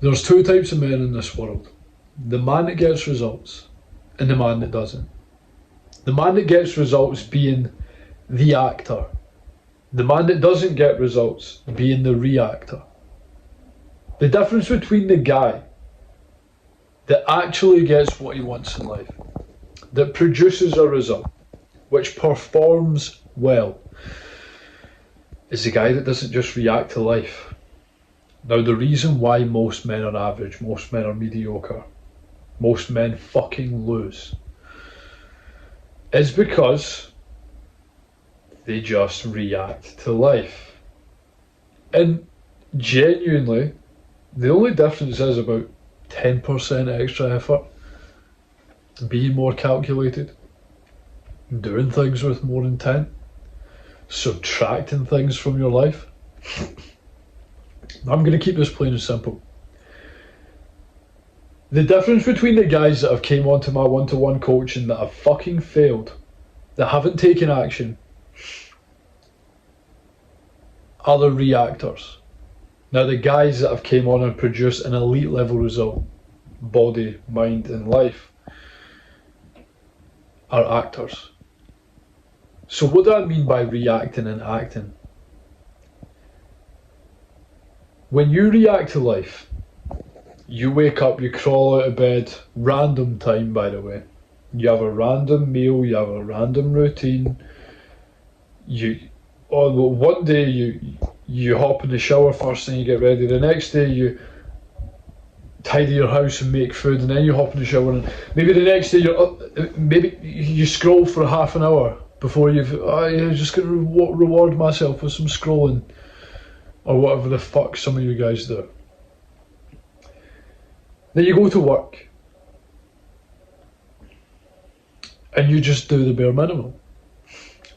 There's two types of men in this world. The man that gets results and the man that doesn't. The man that gets results being the actor. The man that doesn't get results being the reactor. The difference between the guy that actually gets what he wants in life, that produces a result, which performs well, is the guy that doesn't just react to life. Now, the reason why most men are average, most men are mediocre, most men fucking lose, is because they just react to life. And genuinely, the only difference is about 10% extra effort, being more calculated, doing things with more intent, subtracting things from your life. I'm going to keep this plain and simple. The difference between the guys that have came onto my one-to-one coaching that have fucking failed, that haven't taken action, are the reactors. Now, the guys that have came on and produced an elite level result, body, mind and life, are actors. So what do I mean by reacting and acting? When you react to life, you wake up, you crawl out of bed, random time by the way. You have a random meal, you have a random routine. One day you hop in the shower first and you get ready. The next day you tidy your house and make food, and then you hop in the shower. And maybe the next day maybe you scroll for half an hour before you're just going to reward myself with some scrolling or whatever the fuck some of you guys do. Then you go to work and you just do the bare minimum,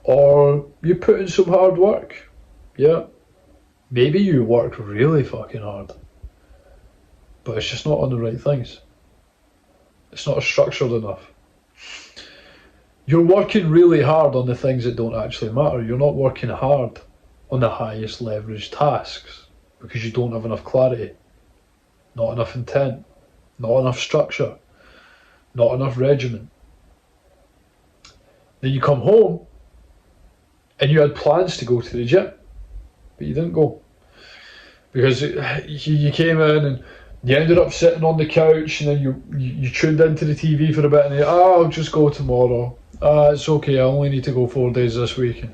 or you put in some hard work. Yeah, maybe you work really fucking hard, but it's just not on the right things. It's not structured enough. You're working really hard on the things that don't actually matter. You're not working hard on the highest leverage tasks because you don't have enough clarity, not enough intent, not enough structure, not enough regimen. Then you come home and you had plans to go to the gym, but you didn't go because you came in and you ended up sitting on the couch, and then you tuned into the TV for a bit, and I'll just go tomorrow. It's okay, I only need to go 4 days this week.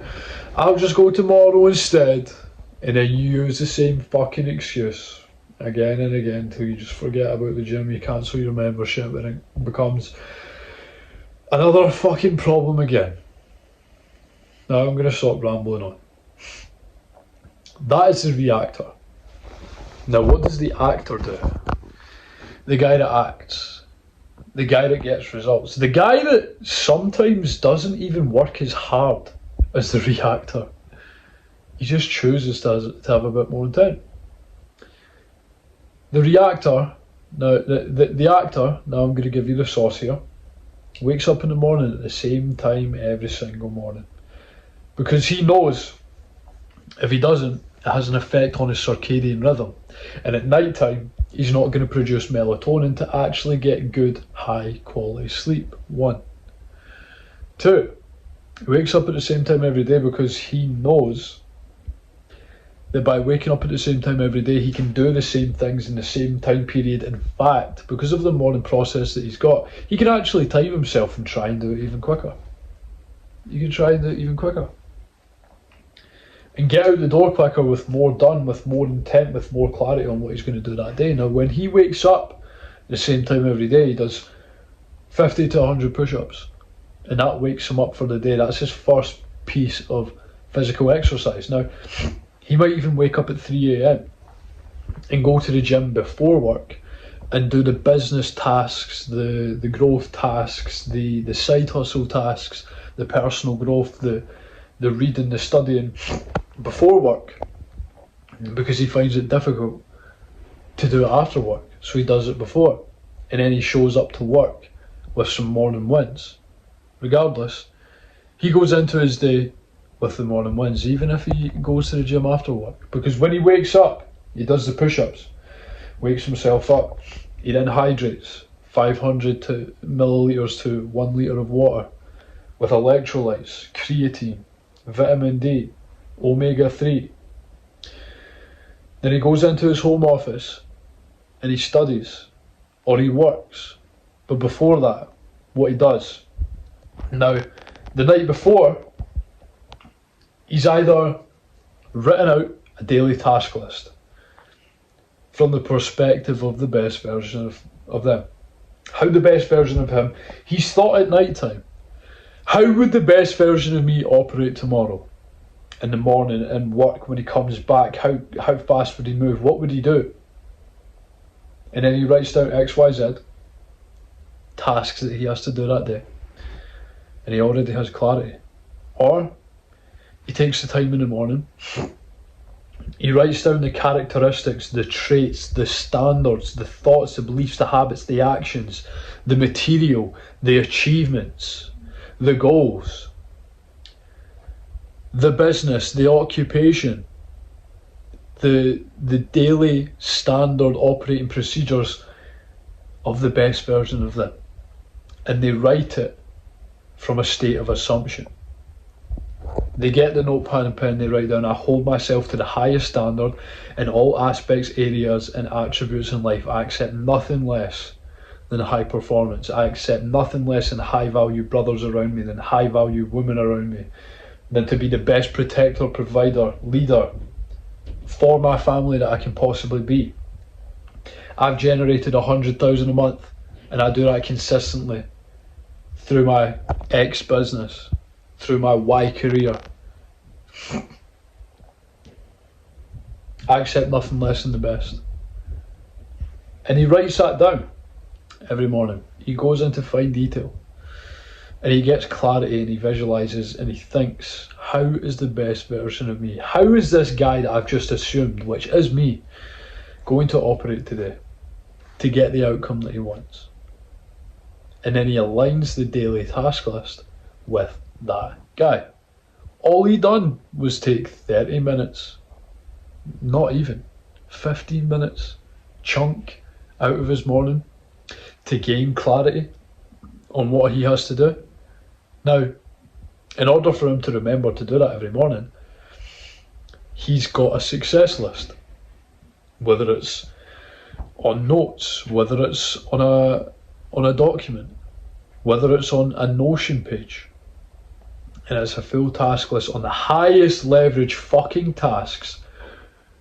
I'll just go tomorrow instead. And then you use the same fucking excuse again and again until you just forget about the gym, you cancel your membership, and it becomes another fucking problem again. Now I'm going to stop rambling on. That is the reactor. Now what does the actor do? The guy that acts. The guy that gets results. The guy that sometimes doesn't even work as hard as the reactor. He just chooses to have a bit more intent. The reactor, now the actor, now I'm going to give you the sauce here, wakes up in the morning at the same time every single morning. Because he knows if he doesn't, it has an effect on his circadian rhythm. And at night time, he's not going to produce melatonin to actually get good, high quality sleep. 1. 2, he wakes up at the same time every day because he knows that by waking up at the same time every day, he can do the same things in the same time period. In fact, because of the morning process that he's got, he can actually time himself and try and do it even quicker. You can try and do it even quicker. And get out the door quicker with more done, with more intent, with more clarity on what he's going to do that day. Now, when he wakes up at the same time every day, he does 50 to 100 push-ups. And that wakes him up for the day. That's his first piece of physical exercise. Now, he might even wake up at 3 a.m. and go to the gym before work and do the business tasks, the growth tasks, the side hustle tasks, the personal growth, the reading, the studying before work, because he finds it difficult to do it after work, so he does it before, and then he shows up to work with some morning wins. Regardless, he goes into his day with the morning wins, even if he goes to the gym after work, because when he wakes up, he does the push-ups. wakes himself up. He then hydrates 500 millilitres to 1 litre of water with electrolytes, creatine, vitamin D, omega-3. Then he goes into his home office and he studies or he works. But before that, what he does. Now, the night before, he's either written out a daily task list from the perspective of the best version of them. How the best version of him, he's thought at night time. How would the best version of me operate tomorrow? In the morning, and work when he comes back, how fast would he move? What would he do? And then he writes down XYZ tasks that he has to do that day. And he already has clarity. Or he takes the time in the morning, he writes down the characteristics, the traits, the standards, the thoughts, the beliefs, the habits, the actions, the material, the achievements, the goals, the business, the occupation, the daily standard operating procedures of the best version of them. And they write it from a state of assumption. They get the notepad and pen, they write down, I hold myself to the highest standard in all aspects, areas and attributes in life. I accept nothing less than high performance. I accept nothing less than high value brothers around me, than high value women around me, than to be the best protector, provider, leader for my family that I can possibly be. I've generated 100,000 a month and I do that consistently through my X business, through my Y career. I accept nothing less than the best. And he writes that down every morning. He goes into fine detail and he gets clarity and he visualizes and he thinks, how is the best version of me? How is this guy that I've just assumed, which is me, going to operate today to get the outcome that he wants? And then he aligns the daily task list with that guy. All he done was take 30 minutes, not even 15 minutes chunk out of his morning to gain clarity on what he has to do. Now, in order for him to remember to do that every morning, he's got a success list, whether it's on notes, whether it's on a document, whether it's on a Notion page. And it's a full task list on the highest leverage fucking tasks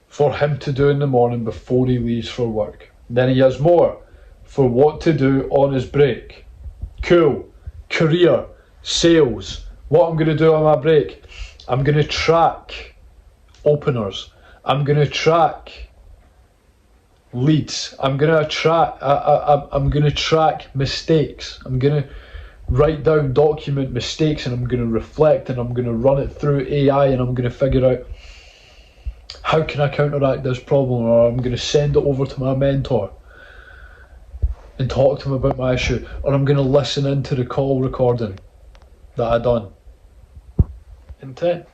for him to do in the morning before he leaves for work. Then he has more for what to do on his break. Cool. Career, sales, what I'm going to do on my break. I'm going to track openers. I'm going to track leads. I'm going to track mistakes. I'm going to write down, document mistakes, and I'm going to reflect and I'm going to run it through AI and I'm going to figure out how can I counteract this problem, or I'm going to send it over to my mentor and talk to him about my issue, or I'm going to listen into the call recording that I done. Intent.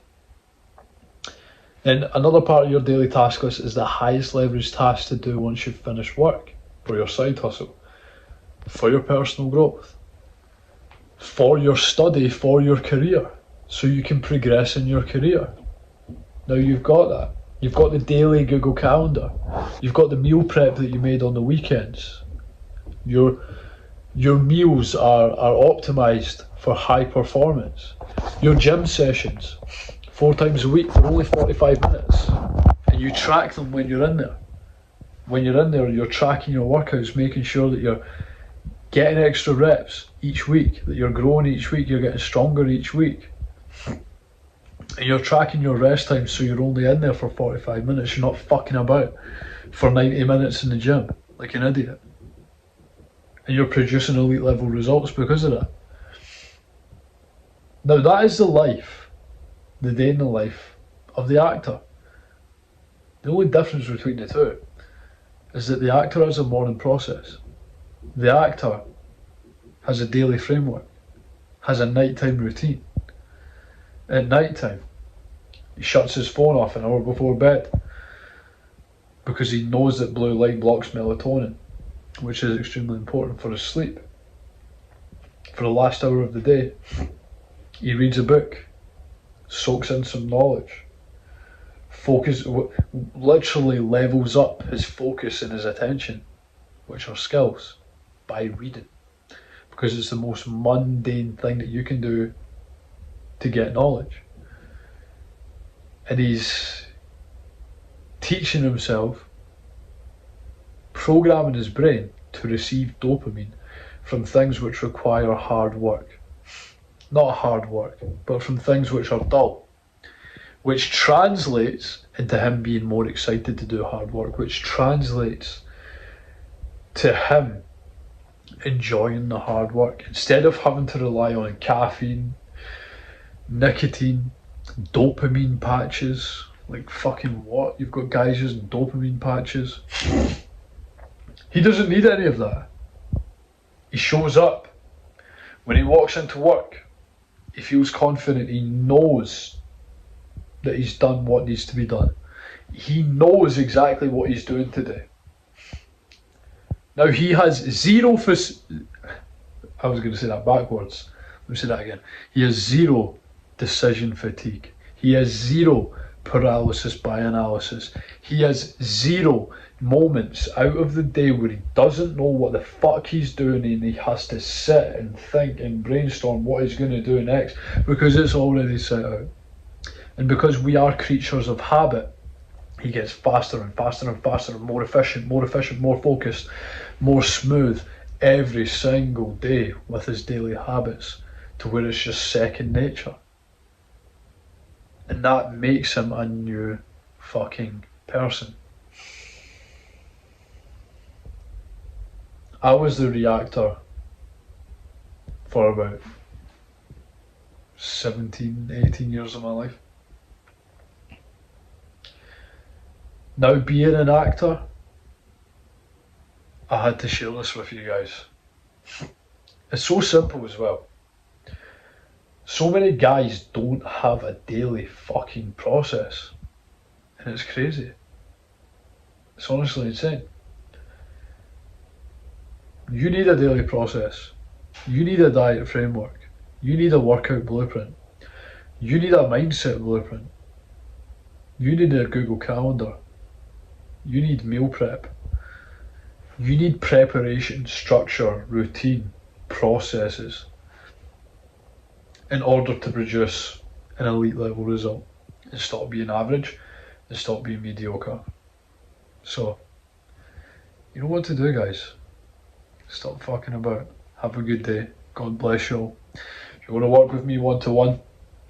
And another part of your daily task list is the highest leverage task to do once you've finished work, for your side hustle, for your personal growth, for your study, for your career, so you can progress in your career. Now you've got that. You've got the daily Google Calendar. You've got the meal prep that you made on the weekends. Your meals are optimized for high performance. Your gym sessions, 4 times a week, they're only 45 minutes. And you track them when you're in there. When you're in there, you're tracking your workouts, making sure that you're getting extra reps each week, that you're growing each week, you're getting stronger each week. And you're tracking your rest time, so you're only in there for 45 minutes. You're not fucking about for 90 minutes in the gym like an idiot. And you're producing elite level results because of that. Now that is the life, the day in the life of the actor. The only difference between the two is that the actor has a morning process. The actor has a daily framework, has a nighttime routine. At night time, he shuts his phone off an hour before bed. because he knows that blue light blocks melatonin, which is extremely important for his sleep. For the last hour of the day, he reads a book, soaks in some knowledge, literally levels up his focus and his attention, which are skills, by reading. Because it's the most mundane thing that you can do to get knowledge. And he's teaching himself, programming his brain to receive dopamine from things which require hard work. Not hard work, but from things which are dull. Which translates into him being more excited to do hard work, which translates to him enjoying the hard work. Instead of having to rely on caffeine, nicotine, dopamine patches, like fucking what? You've got guys using dopamine patches. He doesn't need any of that. He shows up. When he walks into work, he feels confident. He knows that he's done what needs to be done. He knows exactly what he's doing today. Now he has zero I was going to say that backwards. Let me say that again. He has zero decision fatigue. He has zero paralysis by analysis. He has zero moments out of the day where he doesn't know what the fuck he's doing and he has to sit and think and brainstorm what he's going to do next, because it's already set out. And because we are creatures of habit, he gets faster and faster and faster and more efficient, more focused, more smooth every single day with his daily habits, to where it's just second nature. And that makes him a new fucking person. I was the reactor for about 17, 18 years of my life. Now being an actor, I had to share this with you guys. It's so simple as well. So many guys don't have a daily fucking process. And it's crazy. It's honestly insane. You need a daily process. You need a diet framework. You need a workout blueprint. You need a mindset blueprint. You need a Google Calendar. You need meal prep. You need preparation, structure, routine, processes in order to produce an elite level result and stop being average and stop being mediocre. So, you know what to do, guys. Stop fucking about. Have a good day. God bless you all. If you want to work with me one-to-one,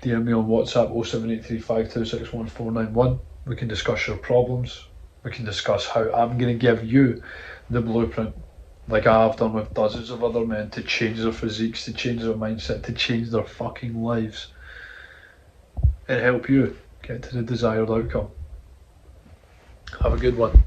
DM me on WhatsApp 07835261491. We can discuss your problems. We can discuss how I'm going to give you the blueprint, like I have done with dozens of other men, to change their physiques, to change their mindset, to change their fucking lives, and help you get to the desired outcome. Have a good one.